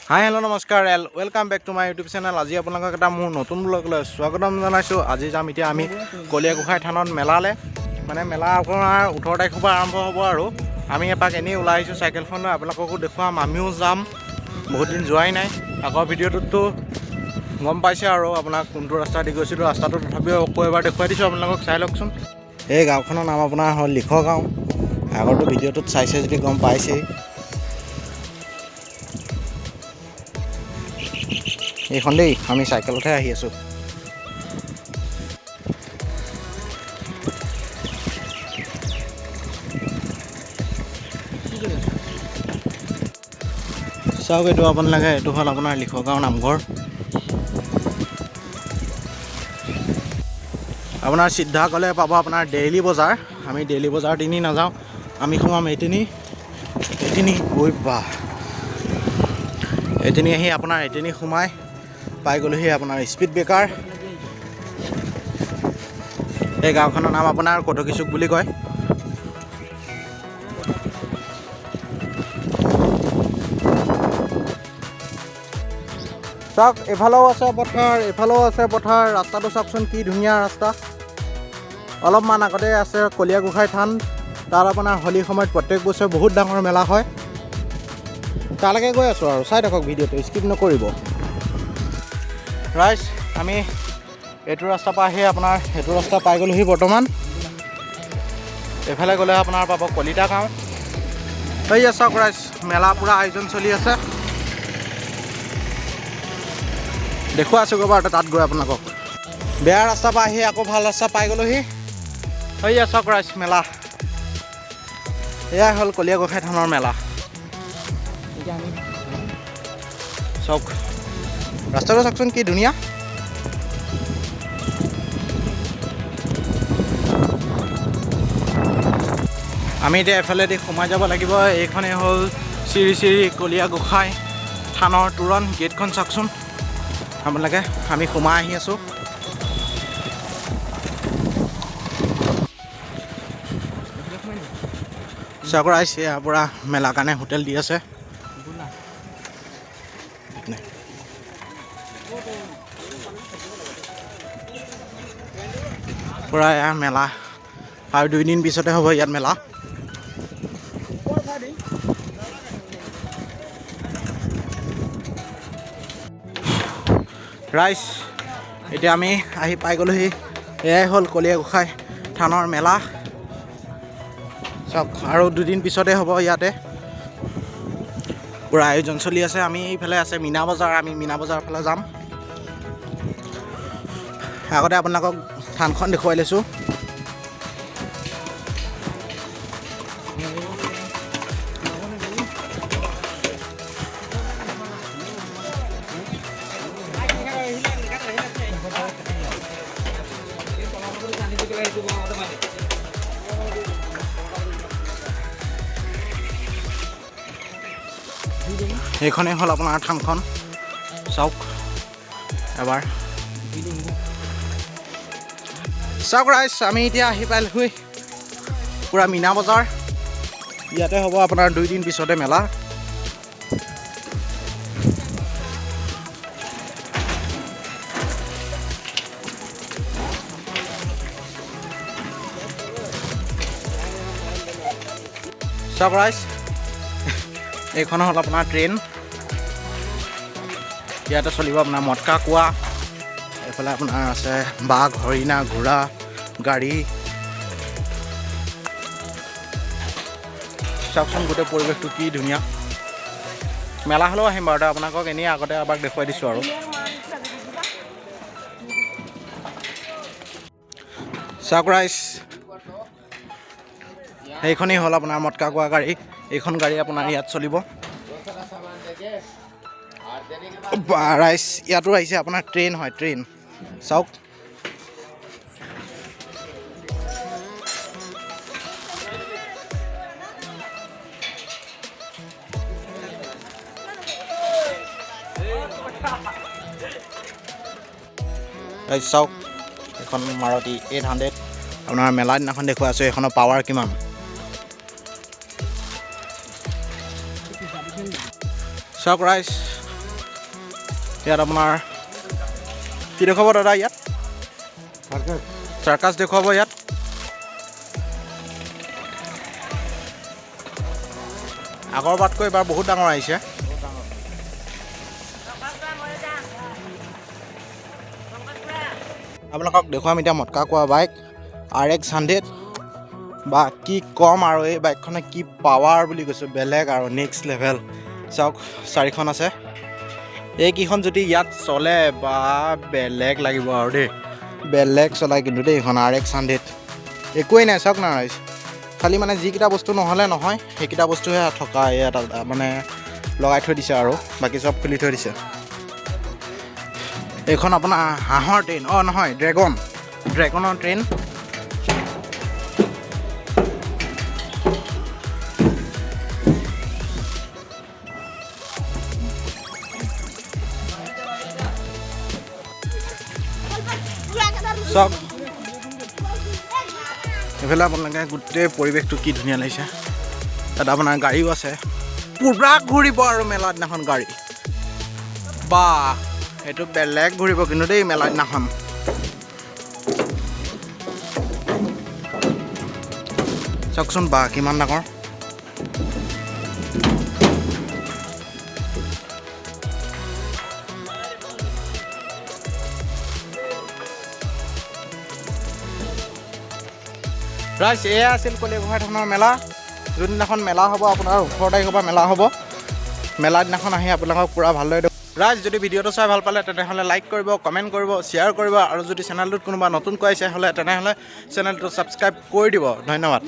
হাই hello' নমস্কাৰ welcome back to my YouTube channel. আজি আপোনালোকক এটা মোৰ নতুন ব্লগলৈ স্বাগতম জনাইছোঁ। আজি যাম এতিয়া আমি কলীয়াগোসাঁই থানত মেলালৈ, মানে মেলা আপোনাৰ 18 তাৰিখৰ পৰা আৰম্ভ হ'ব আৰু আমি এপাক এনেই ওলাই আহিছোঁ চাইকেলখন লৈ, আপোনালোককো দেখুৱাম, আমিও যাম, বহুত দিন যোৱাই নাই। আগৰ ভিডিঅ'টোততো গম পাইছে আৰু আপোনাক কোনটো ৰাস্তা দি গৈছিলোঁ, ৰাস্তাটো তথাপিও আকৌ এবাৰ দেখুৱাই দিছোঁ, আপোনালোকক চাই লওকচোন। এই গাঁওখনৰ নাম আপোনাৰ হ'ল লিখ গাঁও। আগৰটো ভিডিঅ'টোত চাইছে যদি গম পাইছেই। এইখন দেই, আমি চাইকেলতহে আহি আছোঁ। চাওক, এইটো আপোনালোকে, এইটো হ'ল আপোনাৰ লিখগাঁও নামঘৰ। আপোনাৰ চিধা গ'লে পাব আপোনাৰ ডেইলি বজাৰ। আমি ডেইলি বজাৰ তিনি নাযাওঁ, আমি সোমাম এইটিনি গৈ এইটিনি আহি আপোনাৰ এইটিনি সোমাই পাই গ'লোহি আপোনাৰ স্পীড ব্ৰেকাৰ। এই গাঁওখনৰ নাম আপোনাৰ কটকীচুক বুলি কয়। চাওক, এফালেও আছে পথাৰ, এফালেও আছে পথাৰ। ৰাস্তাটো চাওকচোন কি ধুনীয়া ৰাস্তা। অলপমান আগতে আছে কলীয়াগোসাঁই থান, তাত আপোনাৰ হোলীৰ সময়ত প্ৰত্যেক বছৰে বহুত ডাঙৰ মেলা হয়। তালৈকে গৈ আছোঁ আৰু চাই থাকক ভিডিঅ'টো, স্কিপ নকৰিব। ৰাইজ, আমি এইটো ৰাস্তাৰ পৰা আহি আপোনাৰ এইটো ৰাস্তা পাই গ'লোহি বৰ্তমান। এইফালে গ'লে আপোনাৰ পাব কলিতা গাঁও। এইয়া চাওক ৰাইজ, মেলা পূৰা আয়োজন চলি আছে। দেখুৱাই আছোঁ গৈ বাৰু তাত গৈ আপোনালোকক। বেয়া ৰাস্তাৰ পৰা আহি আকৌ ভাল ৰাস্তা পাই গ'লোহি। এইয়া চাওক ৰাইজ, মেলা এয়াই হ'ল কলীয়াগোসাঁই থানৰ মেলা। চাওক ৰাস্তাটো চাওকচোন কি ধুনীয়া। আমি এতিয়া এফালেদি সোমাই যাব লাগিব। এইখনেই হ'ল শ্ৰী শ্ৰী কলীয়াগোসাঁই থানৰ তোৰণ। গেটখন চাওকচোন আপোনালোকে, আমি সোমাই আহি আছোঁ। চাওক ৰাইজ, ইয়াৰ পৰা মেলাৰ কাৰণে হোটেল দি আছে। পূৰা এয়া মেলা, আৰু 2 দিন পিছতে হ'ব ইয়াত মেলা। ৰাইজ, এতিয়া আমি আহি পাই গ'লোহি। এয়াই হ'ল কলীয়াগোসাঁই থানৰ মেলা। চাওক, আৰু 2 দিন পিছতে হ'ব ইয়াতে। পূৰা আয়োজন চলি আছে। আমি এইফালে আছে মীনা বজাৰ, আমি মীনা বজাৰৰ ফালে যাম। আগতে আপোনালোকক থানখন দেখুৱাই লৈছোঁ। এইখনেই হ'ল আপোনাৰ থানখন। চাওক এবাৰ, চাওক ৰাইজ, আমি এতিয়া আহি পাইলোহি পূৰা মীনা বজাৰ। ইয়াতে হ'ব আপোনাৰ 2 দিন পিছতে মেলা। চাওক ৰাইজ, এইখন হ'ল আপোনাৰ ট্ৰেইন। ইয়াতে চলিব আপোনাৰ মটকা কুঁৱা। এইফালে আপোনাৰ আছে বাঘ, হৰিণা, ঘোঁৰা, গাড়ী। চাওকচোন গোটেই পৰিৱেশটো কি ধুনীয়া। মেলা হ'লেও আহিম বাৰু, আপোনালোকক এনেই আগতে এবাৰ দেখুৱাই দিছোঁ আৰু। চাওক ৰাইজ, সেইখনেই হ'ল আপোনাৰ মটকা কুঁৱা গাড়ী। এইখন গাড়ী আপোনাৰ ইয়াত চলিব। ৰাইজ, ইয়াতো আহিছে আপোনাৰ ট্ৰেইন হয়, ট্ৰেইন। চাওক চাওক, এখন মাৰুতি 800। আপোনাৰ মেলা দিনাখন দেখুৱাই আছোঁ এইখনৰ পাৱাৰ কিমান। চাওক ৰাইজ, ইয়াত আপোনাৰ কি দেখুৱাব দাদা ইয়াত চাৰ্কাছ দেখুৱাব ইয়াত আগৰবাৰতকৈ এবাৰ বহুত ডাঙৰ আহিছে আপোনালোকক দেখুৱাম এতিয়া মটকা কোৱা বাইক RX100 বা কি কম আৰু এই বাইকখনে কি পাৱাৰ বুলি কৈছোঁ বেলেগ আৰু নেক্সট লেভেল চাওক চাৰিখন আছে এইকেইখন যদি ইয়াত চলে বা বেলেগ লাগিব আৰু দেই বেলেগ চলাই কিন্তু দেই এইখন RX100 একোৱেই নাই চাওক না ৰাইজ খালি মানে যিকেইটা বস্তু নহ'লে নহয় সেইকেইটা বস্তুহে থকা ইয়াত মানে লগাই থৈ দিছে আৰু বাকী চব খুলি থৈ দিছে এইখন আপোনাৰ হাঁহৰ ট্ৰেইন নহয় ড্ৰেগনৰ ট্ৰেইন চব এইফালে আপোনালোকে গোটেই পৰিৱেশটো কি ধুনীয়া লাগিছে তাত আপোনাৰ গাড়ীও আছে পুৰা ঘূৰিব আৰু মেলা দিনাখন গাড়ী বা এইটো বেলেগ ঘূৰিব কিন্তু দেই মেলা দিনাখন চাওকচোন বা কিমান ডাঙৰ ৰাইজ এয়া আছিল কলিয়াগোহাঁই থানৰ মেলা যোনদিনাখন মেলা হ'ব আপোনাৰ 18 তাৰিখৰ পৰা মেলা হ'ব মেলা দিনাখন আহি আপোনালোকক পূৰা ভালদৰে ৰাইজ যদি ভিডিঅ'টো চাই ভাল পালে তেনেহ'লে লাইক কৰিব কমেণ্ট কৰিব শ্বেয়াৰ কৰিব আৰু যদি চেনেলটোত কোনোবা নতুনকৈ আহিছে হ'লে তেনেহ'লে চেনেলটো ছাবস্ক্ৰাইব কৰি দিব ধন্যবাদ